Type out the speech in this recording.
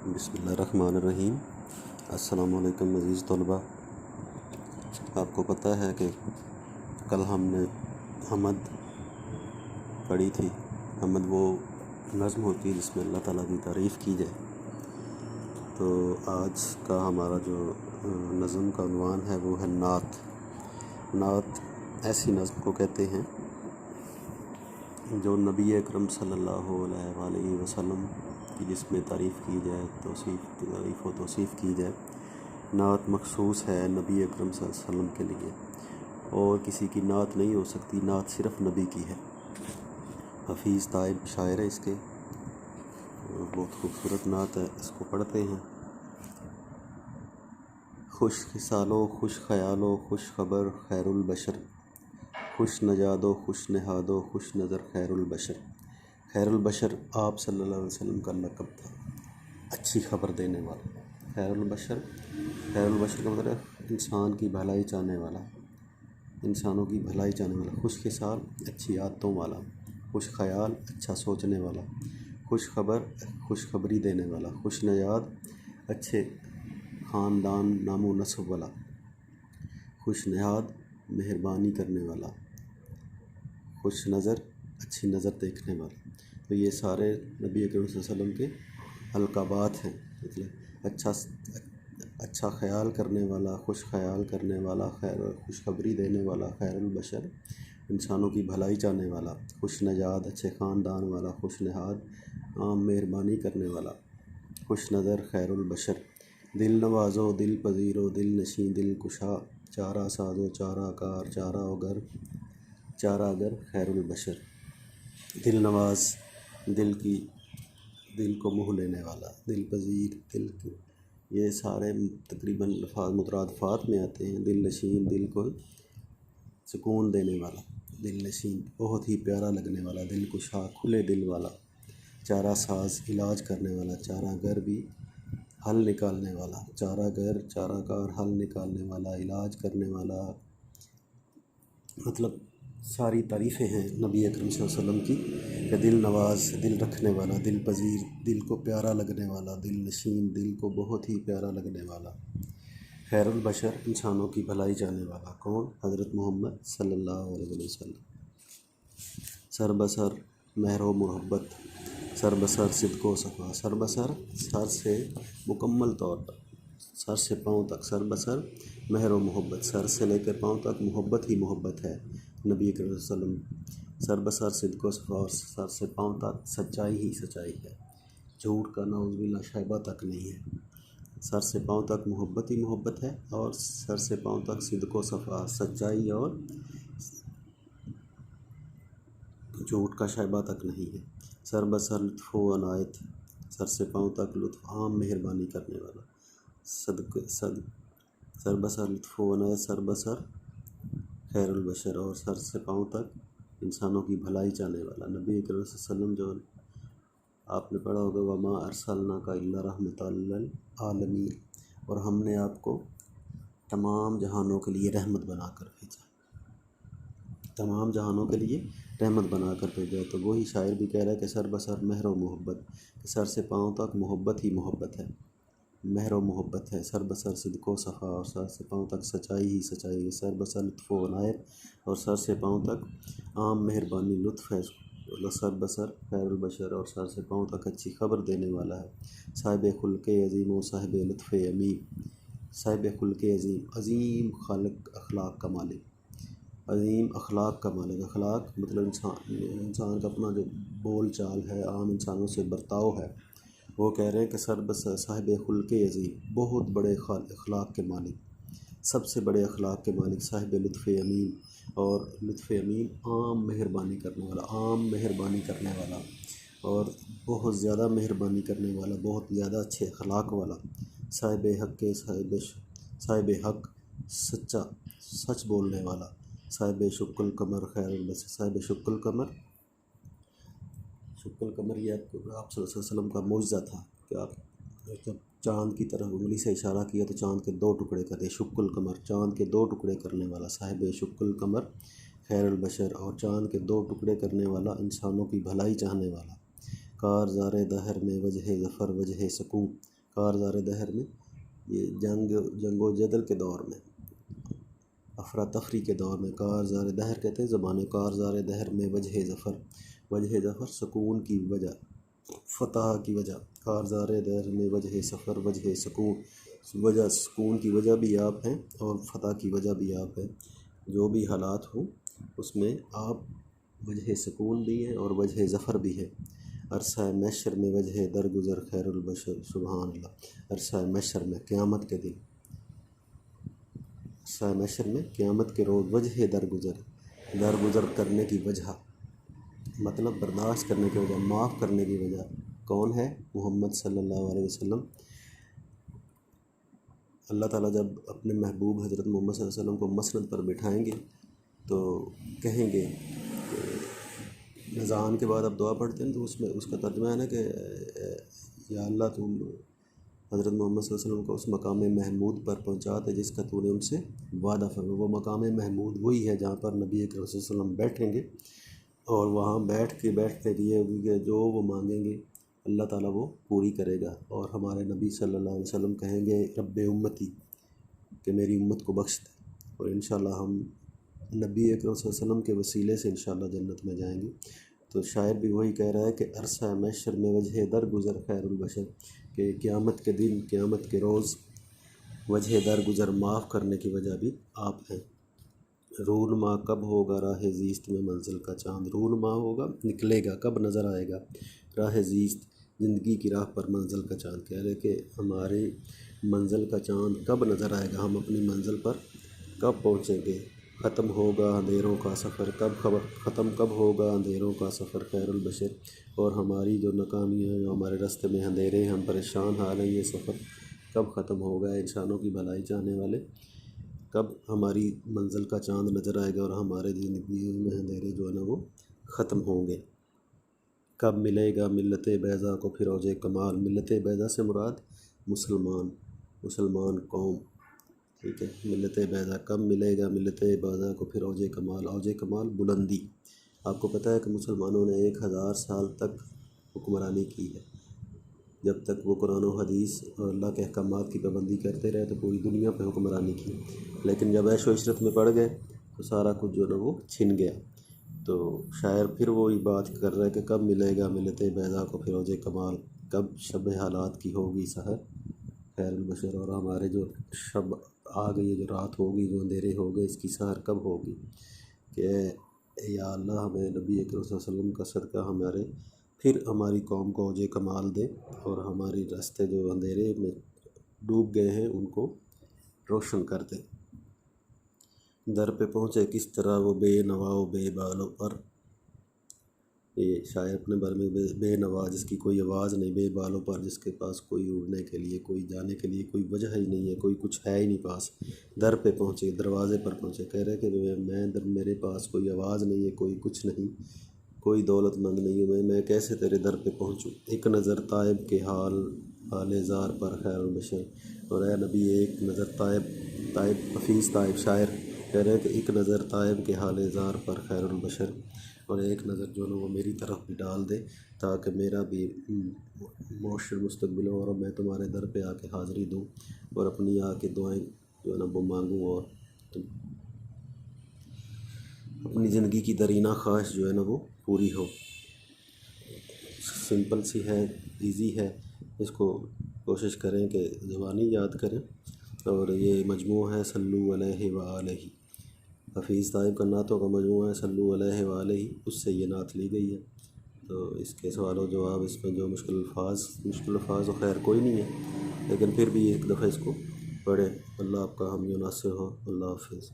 بسم اللہ الرحمن الرحیم۔ السلام علیکم عزیز طلباء، آپ کو پتہ ہے کہ کل ہم نے حمد پڑھی تھی۔ حمد وہ نظم ہوتی ہے جس میں اللہ تعالیٰ کی تعریف کی جائے۔ تو آج کا ہمارا جو نظم کا عنوان ہے وہ ہے نعت۔ نعت ایسی نظم کو کہتے ہیں جو نبی اکرم صلی اللہ علیہ وآلہ وسلم کی جس میں تعریف کی جائے، تعریف و توصیف کی جائے۔ نعت مخصوص ہے نبی اکرم صلی اللہ علیہ وسلم کے لیے، اور کسی کی نعت نہیں ہو سکتی۔ نعت صرف نبی کی ہے۔ حفیظ طائب شاعر ہے اس کے، بہت خوبصورت نعت ہے، اس کو پڑھتے ہیں۔ خوش خصالو خوش خیالو خوش خبر خیر البشر، خوش نژاد و خوش نہاد و خوش نظر خیر البشر۔ خیر البشر آپ صلی اللہ علیہ وسلم کا لقب تھا، اچھی خبر دینے والا۔ خیر البشر کا مطلب انسان کی بھلائی چاہنے والا، انسانوں کی بھلائی چاہنے والا۔ خوش خصال اچھی عادتوں والا، خوش خیال اچھا سوچنے والا، خوش خبر خوشخبری دینے والا، خوش نژاد اچھے خاندان نام و نسب والا، خوش نہاد مہربانی کرنے والا، خوش نظر اچھی نظر دیکھنے والا۔ تو یہ سارے نبی اکرم صلی اللہ علیہ وسلم کے القابات ہیں، مطلب اچھا خیال کرنے والا، خوش خیال کرنے والا، خوشخبری دینے والا، خیر البشر انسانوں کی بھلائی چاہنے والا، خوش نژاد اچھے خاندان والا، خوش نہاد عام مہربانی کرنے والا، خوش نظر خیر البشر، دل نوازو دل پذیرو دل نشیں دل کشا، چارہ سازو چارہ کار چارہ گر خیر البشر۔ دل نواز دل کو موہ لینے والا، دل پذیر یہ سارے تقریباً مترادفات میں آتے ہیں۔ دل نشین دل کو سکون دینے والا، دل نشین بہت ہی پیارا لگنے والا، دل کشا کھلے دل والا، چارہ ساز علاج کرنے والا، چارہ گر بھی حل نکالنے والا، چارہ گر چارہ کار حل نکالنے والا، علاج کرنے والا۔ مطلب ساری تعریفیں ہیں نبی اکرم صلی اللہ علیہ وسلم کی کہ دل نواز دل رکھنے والا، دل پذیر دل کو پیارا لگنے والا، دل نشین دل کو بہت ہی پیارا لگنے والا، خیر البشر انسانوں کی بھلائی چاہنے والا۔ کون؟ حضرت محمد صلی اللہ علیہ وسلم۔ سر بسر مہر و محبت، سر بسر صدق و صفا، سر بسر سر سے مکمل طور پر، سر سے پاؤں تک، سر بسر مہر و محبت، سر سے لے کر پاؤں تک محبت ہی محبت ہے نبی کریم صلی اللہ علیہ وسلم۔ سر بسر صدق و صفا، اور سر سے پاؤں تک سچائی ہی سچائی ہے، جھوٹ کا نعوذ باللہ شائبہ تک نہیں ہے۔ سر سے پاؤں تک محبت ہی محبت ہے، اور سر سے پاؤں تک صدق و صفا سچائی اور جھوٹ کا شائبہ تک نہیں ہے۔ سر بسر لطف و عنایت، سر سے پاؤں تک لطف عام مہربانی کرنے والا، سر بسر لطف و عنایت، سر بسر خیر البشر، اور سر سے پاؤں تک انسانوں کی بھلائی چاہنے والا نبی اکرم صلی اللہ علیہ وسلم۔ جو آپ نے پڑھا ہوگا وما ارسلناک الا رحمۃ للعالمین، اور ہم نے آپ کو تمام جہانوں کے لیے رحمت بنا کر بھیجا، تمام جہانوں کے لیے رحمت بنا کر بھیجا۔ تو وہی شاعر بھی کہہ رہا ہے کہ سر بسر مہر و محبت، کہ سر سے پاؤں تک محبت ہی محبت ہے، مہر و محبت ہے، سر بسر صدق و صفا، اور سر سے پاؤں تک سچائی ہی سچائی ہے، سر بسر لطف و عنایت، اور سر سے پاؤں تک عام مہربانی لطف ہے، سر بسر خیر البشر، اور سر سے پاؤں تک اچھی خبر دینے والا ہے۔ صاحب خلق عظیم و صاحب لطف امین، صاحب خلق عظیم، عظیم خالق اخلاق کا مالک، عظیم اخلاق کا مالک۔ اخلاق مطلب انسان کا اپنا جو بول چال ہے، عام انسانوں سے برتاؤ ہے، وہ کہہ رہے ہیں کہ سر بسر صاحب خلق عظیم، بہت بڑے اخلاق کے مالک، سب سے بڑے اخلاق کے مالک، صاحب لطف امین، اور لطف امین عام مہربانی کرنے والا، عام مہربانی کرنے والا، اور بہت زیادہ مہربانی کرنے والا، بہت زیادہ اچھے اخلاق والا، صاحب حق کے صاحب حق سچا سچ بولنے والا، صاحب شق القمر خیر البشر، صاحب شق القمر یہ آپ صلی اللہ علیہ وسلم کا معجزہ تھا کہ آپ جب چاند کی طرف انگلی سے اشارہ کیا تو چاند کے 2 ٹکڑے کر دے، شق القمر چاند کے 2 ٹکڑے کرنے والا، صاحب شق القمر خیر البشر، اور چاند کے 2 ٹکڑے کرنے والا، انسانوں کی بھلائی چاہنے والا، کارزار دہر میں وجہ ظفر وجہ سکون، کارزار دہر میں یہ جنگ و جدل کے دور میں، افراتفری کے دور میں کارزار دہر کہتے ہیں زمانے، کارزار دہر میں وجہ ظفر، وجہ ظفر سکون کی وجہ، فتح کی وجہ، کارزار دہر میں وجہ سفر وجہ سکون، وجہ سکون کی وجہ بھی آپ ہیں اور فتح کی وجہ بھی آپ ہیں، جو بھی حالات ہوں اس میں آپ وجہ سکون بھی ہیں اور وجہ ظفر بھی ہے۔ عرصہ محشر میں وجہ درگزر خیر البشر، سبحان اللہ، عرصہ محشر میں قیامت کے دن، عرصہ محشر میں قیامت کے روز وجہ درگزر کرنے کی وجہ، مطلب برداشت کرنے کی وجہ، معاف کرنے کی وجہ کون ہے؟ محمد صلی اللہ علیہ وسلم۔ اللہ تعالیٰ جب اپنے محبوب حضرت محمد صلی اللہ علیہ وسلم کو مسند پر بٹھائیں گے تو کہیں گے کہ اذان کے بعد اب دعا پڑھتے ہیں تو اس میں اس کا ترجمہ ہے نا کہ یا اللہ تم حضرت محمد صلی اللہ علیہ وسلم کو اس مقام محمود پر پہنچاتے جس کا تو نے ان سے وعدہ فرمایا۔ وہ مقام محمود وہی ہے جہاں پر نبی اکرم صلی اللہ علیہ وسلم بیٹھیں گے اور وہاں بیٹھنے لیے جو وہ مانگیں گے اللہ تعالیٰ وہ پوری کرے گا، اور ہمارے نبی صلی اللہ علیہ وسلم کہیں گے رب امتی کہ میری امت کو بخش دے، اور انشاءاللہ ہم نبی اکرم صلی اللہ علیہ وسلم کے وسیلے سے انشاءاللہ جنت میں جائیں گے۔ تو شاعر بھی وہی کہہ رہا ہے کہ عرصہ محشر میں وجہ درگزر خیر البشر، کہ قیامت کے دن، قیامت کے روز وجہ درگزر معاف کرنے کی وجہ بھی آپ ہیں۔ رونما کب ہوگا راہ زیست میں منزل کا چاند، رونما ہوگا نکلے گا، کب نظر آئے گا راہ زیست زندگی کی راہ پر منزل کا چاند، کہہ رہے کہ ہماری منزل کا چاند کب نظر آئے گا، ہم اپنی منزل پر کب پہنچیں گے، ختم ہوگا اندھیروں کا سفر ختم کب ہوگا اندھیروں کا سفر خیر البشر، اور ہماری جو ناکامی ہے، جو ہمارے راستے میں اندھیرے ہیں، ہم پریشان حال ہیں، یہ سفر کب ختم ہوگا، انسانوں کی بھلائی چاہنے والے کب ہماری منزل کا چاند نظر آئے گا اور ہمارے زندگی میں اندھیرے جو ہے نا وہ ختم ہوں گے، کب ملے گا ملت بیضا کو پھر اوج کمال، ملت بیضا سے مراد مسلمان قوم، ٹھیک ہے، ملت بیضا کب ملے گا ملت بیضا کو پھر اوج کمال بلندی۔ آپ کو پتہ ہے کہ مسلمانوں نے 1000 سال تک حکمرانی کی ہے، جب تک وہ قرآن و حدیث اور اللہ کے احکامات کی پابندی کرتے رہے تو پوری دنیا پہ حکمرانی کی، لیکن جب عیش و عشرت میں پڑ گئے تو سارا کچھ جو ہے وہ چھن گیا۔ تو شاعر پھر وہی بات کر رہا ہے کہ کب ملے گا ملت بیضا کو پھر اوج کمال، کب شب حالات کی ہوگی سحر خیر البشر، اور ہمارے جو شب آ گئی، جو رات ہوگی، جو اندھیرے ہو گئے، اس کی سحر کب ہوگی، کہ یا اللہ ہمیں نبی اکرم صلی اللہ علیہ وسلم کا صدقہ پھر ہماری قوم کو اوج کمال دے، اور ہماری راستے جو اندھیرے میں ڈوب گئے ہیں ان کو روشن کر دے۔ در پہ پہنچے کس طرح وہ بے نوا و بے بالوں پر، یہ شاعر اپنے بارے میں بے نوا جس کی کوئی آواز نہیں، بے بالوں پر جس کے پاس کوئی اڑنے کے لیے، کوئی جانے کے لیے کوئی وجہ ہی نہیں ہے، کوئی کچھ ہے ہی نہیں پاس، در پہ پہنچے، دروازے پر پہنچے، کہہ رہے کہ میرے پاس کوئی آواز نہیں ہے، کوئی کچھ نہیں، کوئی دولت مند نہیں ہوں میں کیسے تیرے در پہ پہنچوں، ایک نظر طائب کے حال زار پر خیر البشر، اور اے نبی ایک نظر طائب حفیظ طائب شاعر کہہ رہے ہیں کہ ایک نظر طائب کے حال زار پر خیر البشر، اور ایک نظر جو ہے وہ میری طرف بھی ڈال دے تاکہ میرا بھی معاشر مستقبل ہو، اور میں تمہارے در پہ آ کے حاضری دوں اور اپنی آ کے دعائیں جو ہے نا وہ مانگوں، اور اپنی زندگی کی درینہ خواہش جو ہے نا وہ پوری ہو۔ سمپل سی ہے، ایزی ہے، اس کو کوشش کریں کہ زبانی یاد کریں، اور یہ مجموعہ ہے صلو علیہ وآلہ، حفیظ طائب کا نعتوں کا مجموعہ ہے صلو علیہ وآلہ، اس سے یہ نعت لی گئی ہے۔ تو اس کے سوال و جواب، اس میں جو مشکل الفاظ و خیر کوئی نہیں ہے، لیکن پھر بھی ایک دفعہ اس کو پڑھیں۔ اللہ آپ کا حامی و ناصر ہو۔ اللہ حافظ۔